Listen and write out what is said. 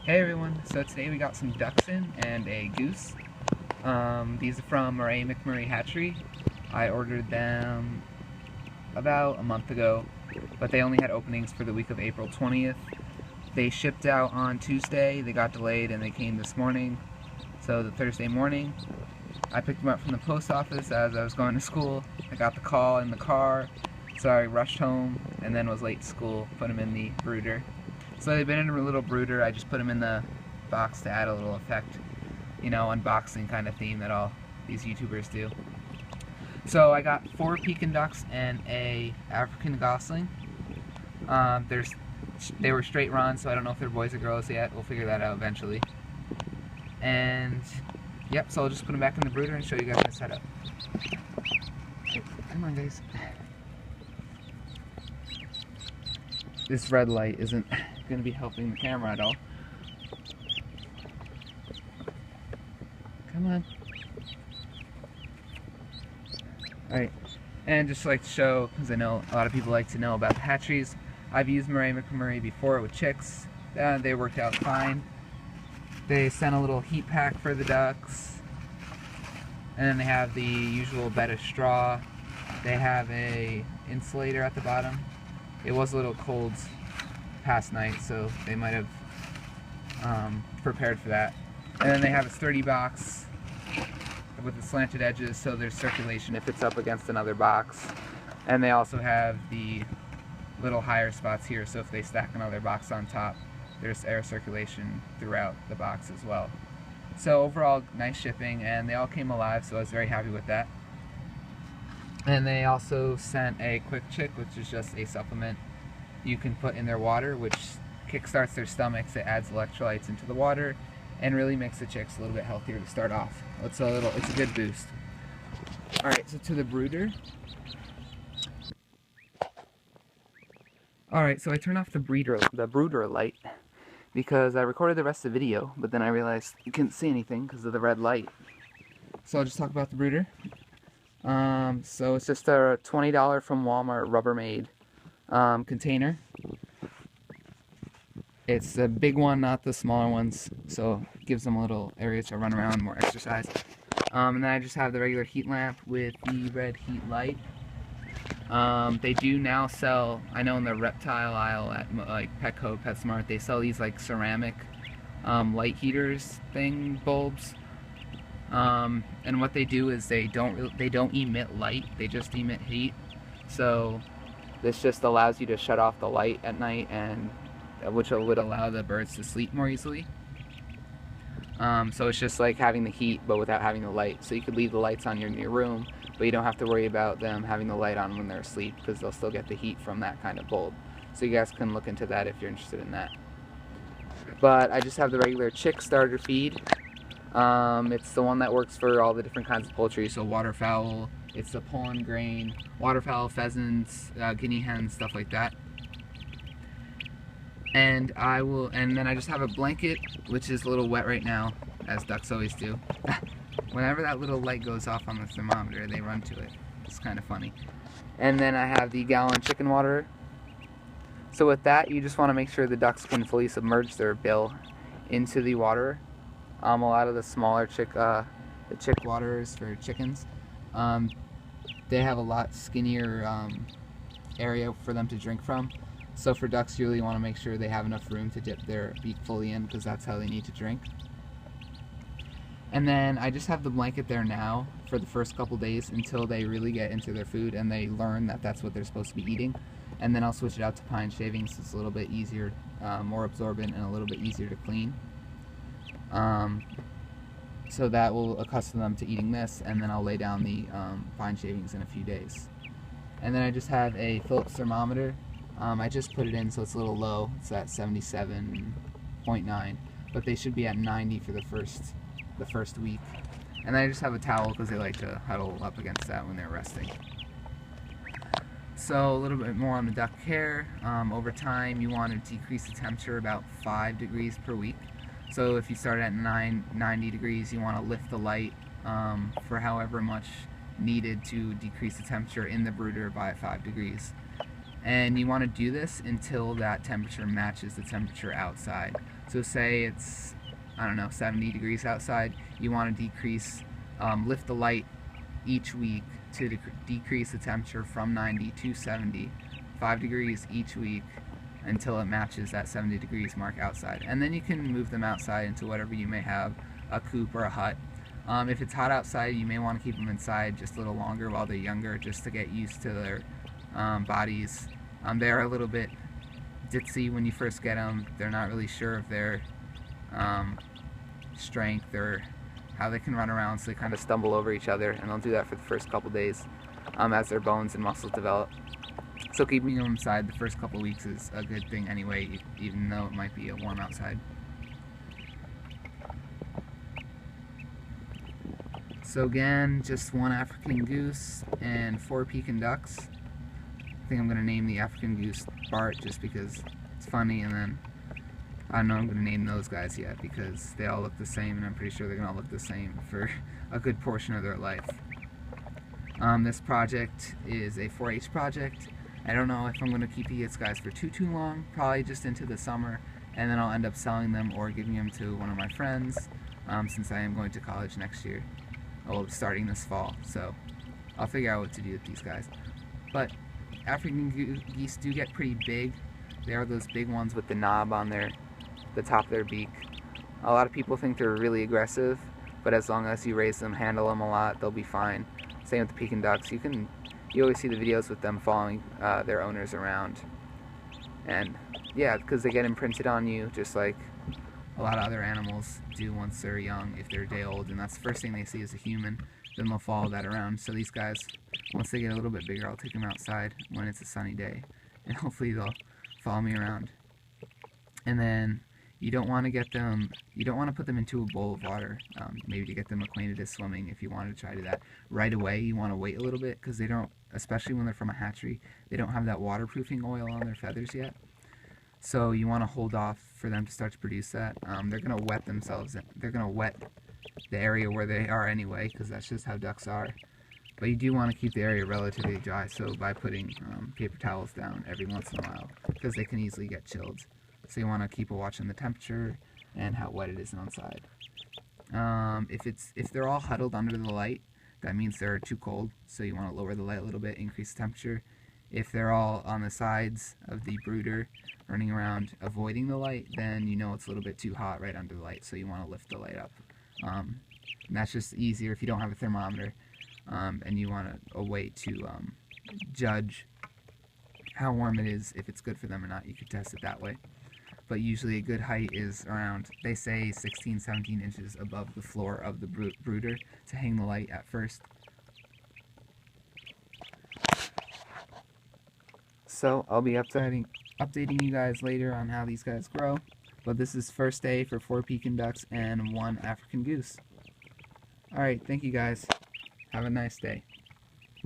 Hey everyone, so today we got some ducks in and a goose. These are from Murray McMurray Hatchery. I ordered them about a month ago, but they only had openings for the week of April 20th. They shipped out on Tuesday, they got delayed, and they came this morning. So the Thursday morning, I picked them up from the post office as I was going to school. I got the call in the car, so I rushed home and then was late to school, put them in the brooder. So they've been in a little brooder. I just put them in the box to add a little effect, you know, unboxing kind of theme that all these YouTubers do. So I got 4 Pekin ducks and a African Gosling. They were straight runs, so I don't know if they're boys or girls yet. We'll figure that out eventually. And yep, so I'll just put them back in the brooder and show you guys my setup. Come on, guys. This red light isn't going to be helping the camera at all. Come on. Alright, and just like to show, because I know a lot of people like to know about the hatcheries, I've used Murray McMurray before with chicks. They worked out fine. They sent a little heat pack for the ducks, and then they have the usual bed of straw. They have a insulator at the bottom. It was a little cold past night, so they might have prepared for that. And then they have a sturdy box with the slanted edges, so there's circulation if it's up against another box. And they also have the little higher spots here, so if they stack another box on top, there's air circulation throughout the box as well. So overall, nice shipping, and they all came alive, so I was very happy with that. And they also sent a Quick Chick, which is just a supplement you can put in their water, which kickstarts their stomachs. It adds electrolytes into the water and really makes the chicks a little bit healthier to start off. It's a good boost. Alright, so to the brooder. Alright, so I turned off the brooder light because I recorded the rest of the video, but then I realized you couldn't see anything because of the red light. So I'll just talk about the brooder. So it's just a $20 from Walmart Rubbermaid container. It's the big one, not the smaller ones, so it gives them a little area to run around, more exercise. And then I just have the regular heat lamp with the red heat light. They do now sell, I know in the reptile aisle at like Petco, PetSmart, they sell these like ceramic light heaters bulbs. And what they do is they don't emit light, they just emit heat. So this just allows you to shut off the light at night, and which would allow the birds to sleep more easily. So it's just like having the heat but without having the light. So you could leave the lights on in your room, but you don't have to worry about them having the light on when they're asleep, because they'll still get the heat from that kind of bulb. So you guys can look into that if you're interested in that. But I just have the regular chick starter feed. It's the one that works for all the different kinds of poultry, so waterfowl, it's the pollen grain, waterfowl, pheasants, guinea hens, stuff like that. And then I just have a blanket, which is a little wet right now, as ducks always do. Whenever that little light goes off on the thermometer, they run to it. It's kind of funny. And then I have the gallon chicken water. So with that, you just want to make sure the ducks can fully submerge their bill into the water. A lot of the smaller chick waters for chickens, they have a lot skinnier area for them to drink from. So for ducks, you really want to make sure they have enough room to dip their beak fully in, because that's how they need to drink. And then I just have the blanket there now for the first couple days until they really get into their food and they learn that that's what they're supposed to be eating. And then I'll switch it out to pine shavings. It's a little bit easier, more absorbent, and a little bit easier to clean. So that will accustom them to eating this, and then I'll lay down the pine shavings in a few days. And then I just have a Philips thermometer. I just put it in so it's a little low. It's at 77.9, but they should be at 90 for the first week. And then I just have a towel because they like to huddle up against that when they're resting. So a little bit more on the duck care. Over time, you want to decrease the temperature about 5 degrees per week. So if you start at 90 degrees, you want to lift the light for however much needed to decrease the temperature in the brooder by 5 degrees. And you want to do this until that temperature matches the temperature outside. So say it's, I don't know, 70 degrees outside, you want to lift the light each week to decrease the temperature from 90 to 70, 5 degrees each week, until it matches that 70 degrees mark outside. And then you can move them outside into whatever you may have, a coop or a hut. If it's hot outside, you may want to keep them inside just a little longer while they're younger, just to get used to their bodies. They're a little bit ditzy when you first get them. They're not really sure of their strength or how they can run around, so they kind of stumble over each other, and they'll do that for the first couple days as their bones and muscles develop. So keeping them inside the first couple weeks is a good thing anyway, even though it might be warm outside. So again, just 1 African goose and 4 Pekin ducks. I think I'm going to name the African goose Bart just because it's funny, and then I don't know I'm going to name those guys yet because they all look the same, and I'm pretty sure they're going to all look the same for a good portion of their life. This project is a 4-H project. I don't know if I'm going to keep these guys for too long, probably just into the summer, and then I'll end up selling them or giving them to one of my friends since I am going to college next year. Well, starting this fall, so I'll figure out what to do with these guys. But African geese do get pretty big. They are those big ones with the knob on the top of their beak. A lot of people think they're really aggressive, but as long as you raise them, handle them a lot, they'll be fine. Same with the Pekin ducks. You always see the videos with them following their owners around. And yeah, because they get imprinted on you just like a lot of other animals do once they're young, if they're a day old, and that's the first thing they see as a human. Then they'll follow that around. So these guys, once they get a little bit bigger, I'll take them outside when it's a sunny day, and hopefully they'll follow me around. And then you don't want to put them into a bowl of water, maybe to get them acquainted to swimming if you want to try to do that. Right away, you want to wait a little bit because they don't, especially when they're from a hatchery, they don't have that waterproofing oil on their feathers yet. So you want to hold off for them to start to produce that. They're going to wet themselves. They're going to wet the area where they are anyway, because that's just how ducks are. But you do want to keep the area relatively dry, so by putting paper towels down every once in a while, because they can easily get chilled. So you want to keep a watch on the temperature and how wet it is inside. If they're all huddled under the light, that means they're too cold, so you want to lower the light a little bit, increase the temperature. If they're all on the sides of the brooder, running around avoiding the light, then you know it's a little bit too hot right under the light, so you want to lift the light up. And that's just easier if you don't have a thermometer, and you want a way to judge how warm it is, if it's good for them or not. You could test it that way. But usually a good height is around, they say 16, 17 inches above the floor of the brooder to hang the light at first. So I'll be updating you guys later on how these guys grow. But this is first day for 4 Pekin ducks and 1 African goose. Alright, thank you guys. Have a nice day.